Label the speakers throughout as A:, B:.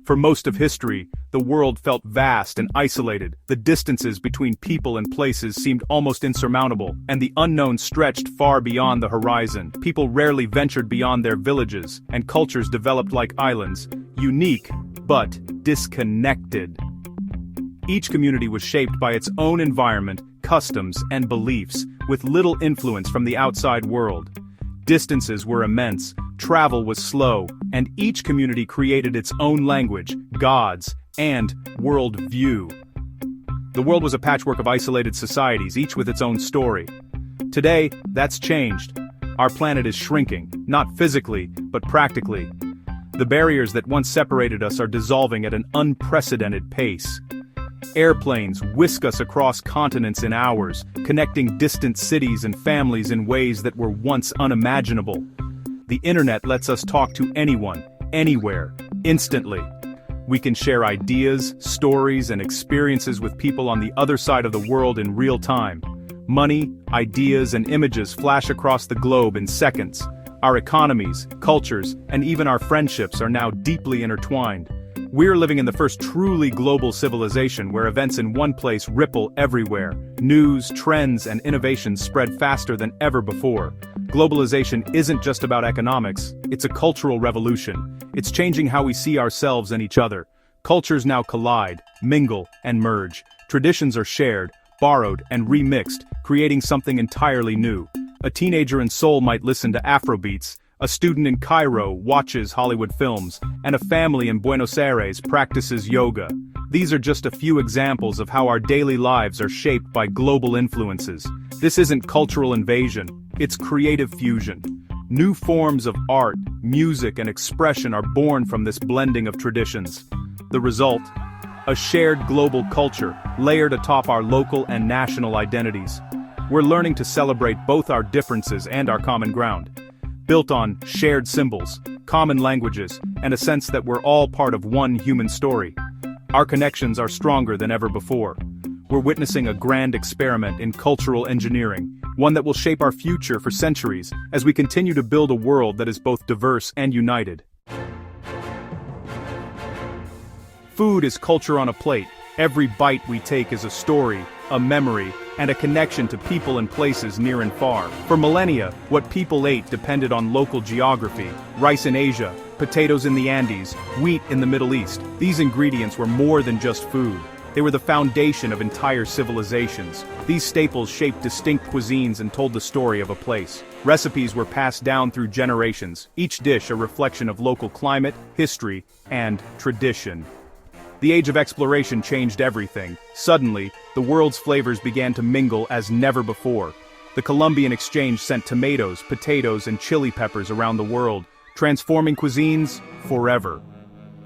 A: For most of history, the world felt vast and isolated. The distances between people and places seemed almost insurmountable, and the unknown stretched far beyond the horizon. People rarely ventured beyond their villages, and cultures developed like islands, unique, but disconnected. Each community was shaped by its own environment, customs, and beliefs, with little influence from the outside world. Distances were immense, travel was slow, and each community created its own language, gods, and world view. The world was a patchwork of isolated societies, each with its own story. Today, that's changed. Our planet is shrinking, not physically, but practically. The barriers that once separated us are dissolving at an unprecedented pace. Airplanes whisk us across continents in hours, connecting distant cities and families in ways that were once unimaginable. The internet lets us talk to anyone, anywhere, instantly. We can share ideas, stories, and experiences with people on the other side of the world in real time. Money, ideas, and images flash across the globe in seconds. Our economies, cultures, and even our friendships are now deeply intertwined. We're living in the first truly global civilization where events in one place ripple everywhere. News, trends, and innovations spread faster than ever before. Globalization isn't just about economics, it's a cultural revolution. It's changing how we see ourselves and each other. Cultures now collide, mingle, and merge. Traditions are shared, borrowed, and remixed, creating something entirely new. A teenager in Seoul might listen to Afrobeats, a student in Cairo watches Hollywood films, and a family in Buenos Aires practices yoga. These are just a few examples of how our daily lives are shaped by global influences. This isn't cultural invasion, it's creative fusion. New forms of art, music, and expression are born from this blending of traditions. The result? A shared global culture, layered atop our local and national identities. We're learning to celebrate both our differences and our common ground. Built on shared symbols, common languages, and a sense that we're all part of one human story. Our connections are stronger than ever before. We're witnessing a grand experiment in cultural engineering, one that will shape our future for centuries as we continue to build a world that is both diverse and united. Food is culture on a plate. Every bite we take is a story, a memory, and a connection to people and places near and far. For millennia, what people ate depended on local geography: rice in Asia, potatoes in the Andes, wheat in the Middle East. These ingredients were more than just food. They were the foundation of entire civilizations. These staples shaped distinct cuisines and told the story of a place. Recipes were passed down through generations, each dish a reflection of local climate, history, and tradition. The age of exploration changed everything. Suddenly, the world's flavors began to mingle as never before. The Columbian exchange sent tomatoes, potatoes, and chili peppers around the world, transforming cuisines forever.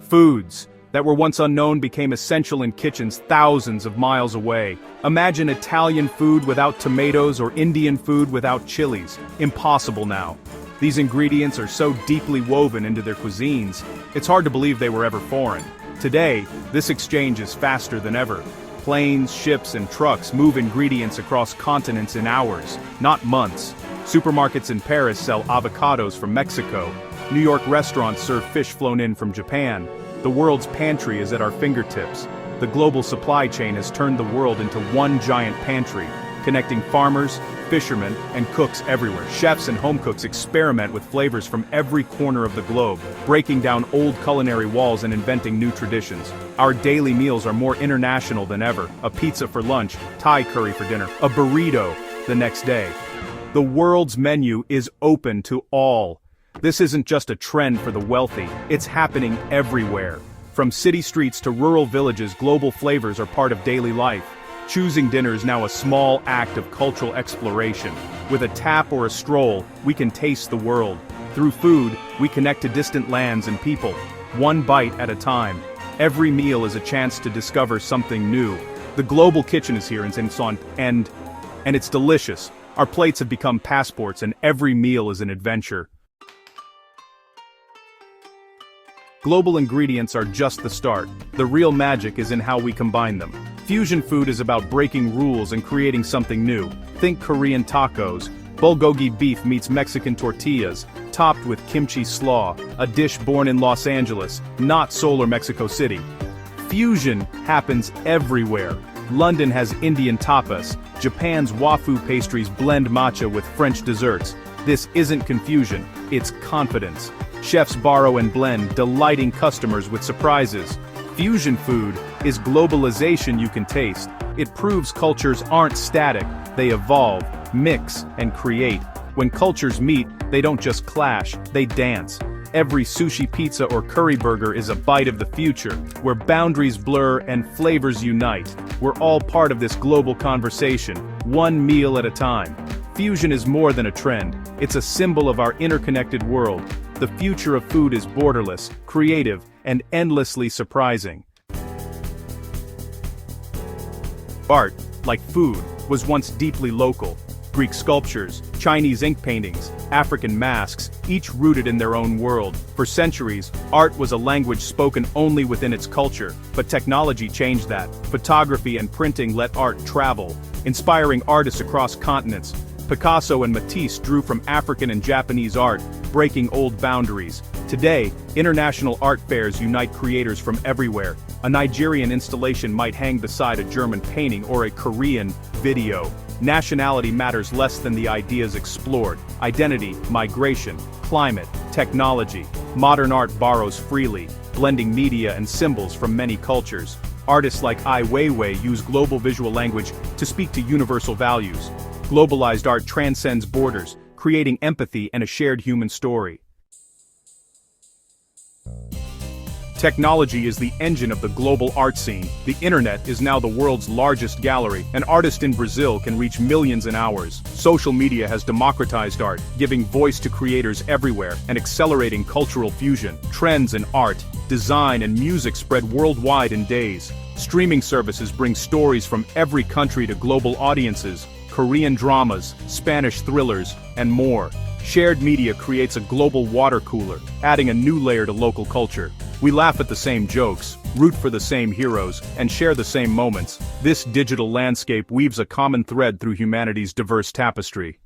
A: Foods that were once unknown became essential in kitchens thousands of miles away. Imagine Italian food without tomatoes or Indian food without chilies. Impossible now. These ingredients are so deeply woven into their cuisines, it's hard to believe they were ever foreign. Today, this exchange is faster than ever. Planes, ships, and trucks move ingredients across continents in hours, not months. Supermarkets in Paris sell avocados from Mexico. New York restaurants serve fish flown in from Japan. The world's pantry is at our fingertips. The global supply chain has turned the world into one giant pantry, connecting farmers, fishermen, and cooks everywhere. Chefs and home cooks experiment with flavors from every corner of the globe, breaking down old culinary walls and inventing new traditions. Our daily meals are more international than ever. A pizza for lunch, Thai curry for dinner, a burrito the next day. The world's menu is open to all. This isn't just a trend for the wealthy, it's happening everywhere. From city streets to rural villages, global flavors are part of daily life. Choosing dinner is now a small act of cultural exploration. With a tap or a stroll, we can taste the world. Through food, we connect to distant lands and people, one bite at a time. Every meal is a chance to discover something new. The global kitchen is here in Saint-Saëns, and it's delicious. Our plates have become passports, and every meal is an adventure. Global ingredients are just the start. The real magic is in how we combine them. Fusion food is about breaking rules and creating something new. Think Korean tacos. Bulgogi beef meets Mexican tortillas. topped with kimchi slaw, a dish born in Los Angeles, not Seoul or Mexico City. Fusion happens everywhere. London has Indian tapas, Japan's wafu pastries blend matcha with French desserts. This isn't confusion, it's confidence. Chefs borrow and blend, delighting customers with surprises. Fusion food is globalization you can taste. It proves cultures aren't static, they evolve, mix, and create. When cultures meet, they don't just clash, they dance. Every sushi pizza or curry burger is a bite of the future, where boundaries blur and flavors unite. We're all part of this global conversation, one meal at a time. Fusion is more than a trend, it's a symbol of our interconnected world. The future of food is borderless, creative, and endlessly surprising. Art, like food, was once deeply local. Greek sculptures, Chinese ink paintings, African masks, each rooted in their own world. For centuries, art was a language spoken only within its culture, but technology changed that. Photography and printing let art travel, inspiring artists across continents. Picasso and Matisse drew from African and Japanese art, breaking old boundaries. Today, international art fairs unite creators from everywhere. A Nigerian installation might hang beside a German painting or a Korean video. Nationality matters less than the ideas explored. Identity, migration, climate, technology. Modern art borrows freely, blending media and symbols from many cultures. Artists like Ai Weiwei use global visual language to speak to universal values. Globalized art transcends borders, creating empathy and a shared human story. Technology is the engine of the global art scene. The internet is now the world's largest gallery. An artist in Brazil can reach millions in hours. Social media has democratized art, giving voice to creators everywhere and accelerating cultural fusion. Trends in art, design, and music spread worldwide in days. Streaming services bring stories from every country to global audiences. Korean dramas, Spanish thrillers, and more. Shared media creates a global water cooler, adding a new layer to local culture. We laugh at the same jokes, root for the same heroes, and share the same moments. This digital landscape weaves a common thread through humanity's diverse tapestry.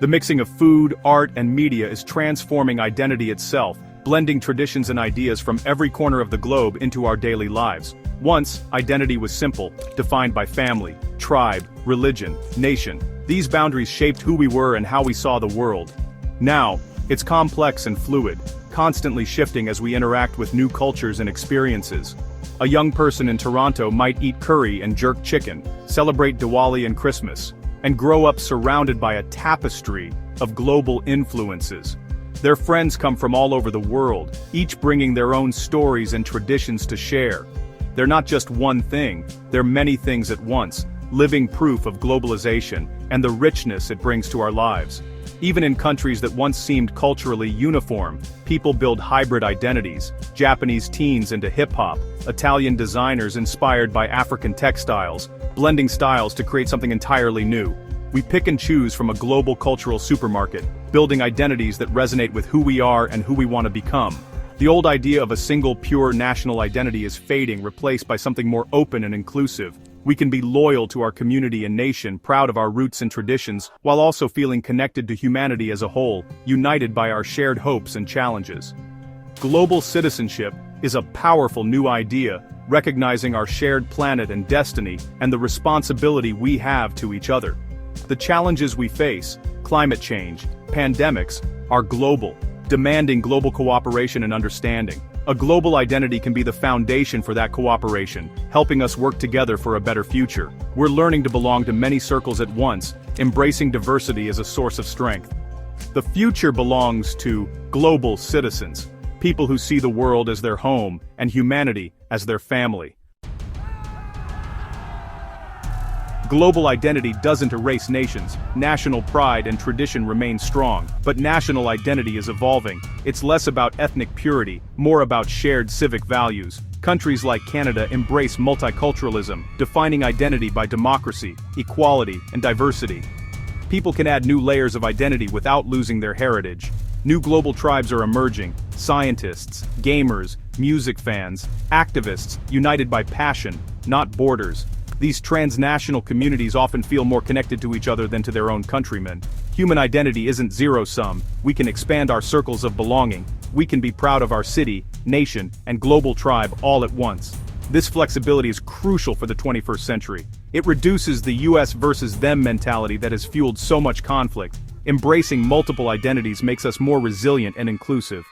A: The mixing of food, art, and media is transforming identity itself, blending traditions and ideas from every corner of the globe into our daily lives. Once, identity was simple, defined by family, tribe, religion, nation. These boundaries shaped who we were and how we saw the world. Now, it's complex and fluid, constantly shifting as we interact with new cultures and experiences. A young person in Toronto might eat curry and jerk chicken, celebrate Diwali and Christmas, and grow up surrounded by a tapestry of global influences. Their friends come from all over the world, each bringing their own stories and traditions to share. They're not just one thing, they're many things at once, living proof of globalization and the richness it brings to our lives. Even in countries that once seemed culturally uniform, people build hybrid identities. Japanese teens into hip-hop, Italian designers inspired by African textiles, blending styles to create something entirely new. We pick and choose from a global cultural supermarket, building identities that resonate with who we are and who we want to become. The old idea of a single pure national identity is fading, replaced by something more open and inclusive. We can be loyal to our community and nation, proud of our roots and traditions, while also feeling connected to humanity as a whole, united by our shared hopes and challenges. Global citizenship is a powerful new idea, recognizing our shared planet and destiny, and the responsibility we have to each other. The challenges we face, climate change, pandemics, are global, demanding global cooperation and understanding. A global identity can be the foundation for that cooperation, helping us work together for a better future. We're learning to belong to many circles at once, embracing diversity as a source of strength. The future belongs to global citizens, people who see the world as their home and humanity as their family. Global identity doesn't erase nations. National pride and tradition remain strong, but national identity is evolving. It's less about ethnic purity, more about shared civic values. Countries like Canada embrace multiculturalism, defining identity by democracy, equality, and diversity. People can add new layers of identity without losing their heritage. New global tribes are emerging: scientists, gamers, music fans, activists, united by passion, not borders. These transnational communities often feel more connected to each other than to their own countrymen. Human identity isn't zero-sum. We can expand our circles of belonging. We can be proud of our city, nation, and global tribe all at once. This flexibility is crucial for the 21st century. It reduces the US versus them mentality that has fueled so much conflict. Embracing multiple identities makes us more resilient and inclusive.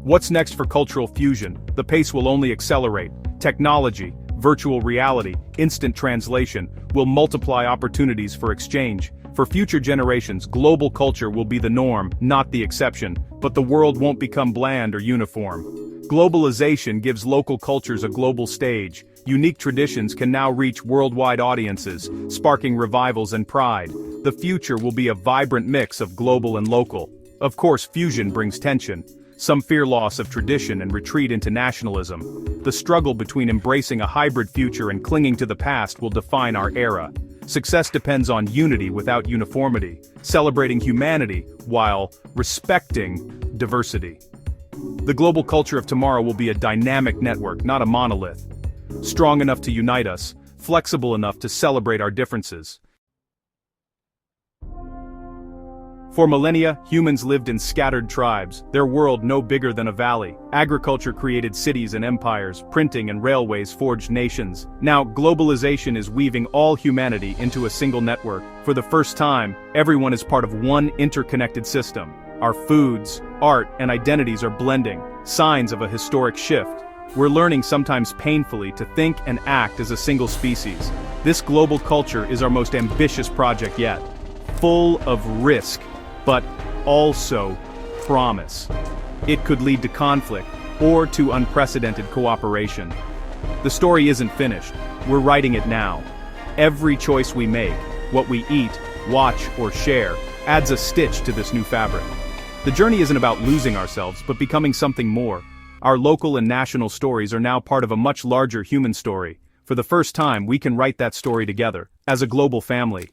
A: What's next for cultural fusion? The pace will only accelerate. Technology, virtual reality, instant translation will multiply opportunities for exchange. For future generations, global culture will be the norm, not the exception, but the world won't become bland or uniform. Globalization gives local cultures a global stage. Unique traditions can now reach worldwide audiences, sparking revivals and pride. The future will be a vibrant mix of global and local. Of course, fusion brings tension. Some fear loss of tradition and retreat into nationalism. The struggle between embracing a hybrid future and clinging to the past will define our era. Success depends on unity without uniformity, celebrating humanity while respecting diversity. The global culture of tomorrow will be a dynamic network, not a monolith. Strong enough to unite us, flexible enough to celebrate our differences. For millennia, humans lived in scattered tribes, their world no bigger than a valley. Agriculture created cities and empires, printing and railways forged nations. Now, globalization is weaving all humanity into a single network. For the first time, everyone is part of one interconnected system. Our foods, art, and identities are blending, signs of a historic shift. We're learning, sometimes painfully, to think and act as a single species. This global culture is our most ambitious project yet. Full of risk, but also promise. It could lead to conflict, or to unprecedented cooperation. The story isn't finished. We're writing it now. Every choice we make, what we eat, watch, or share, adds a stitch to this new fabric. The journey isn't about losing ourselves, but becoming something more. Our local and national stories are now part of a much larger human story. For the first time, we can write that story together, as a global family.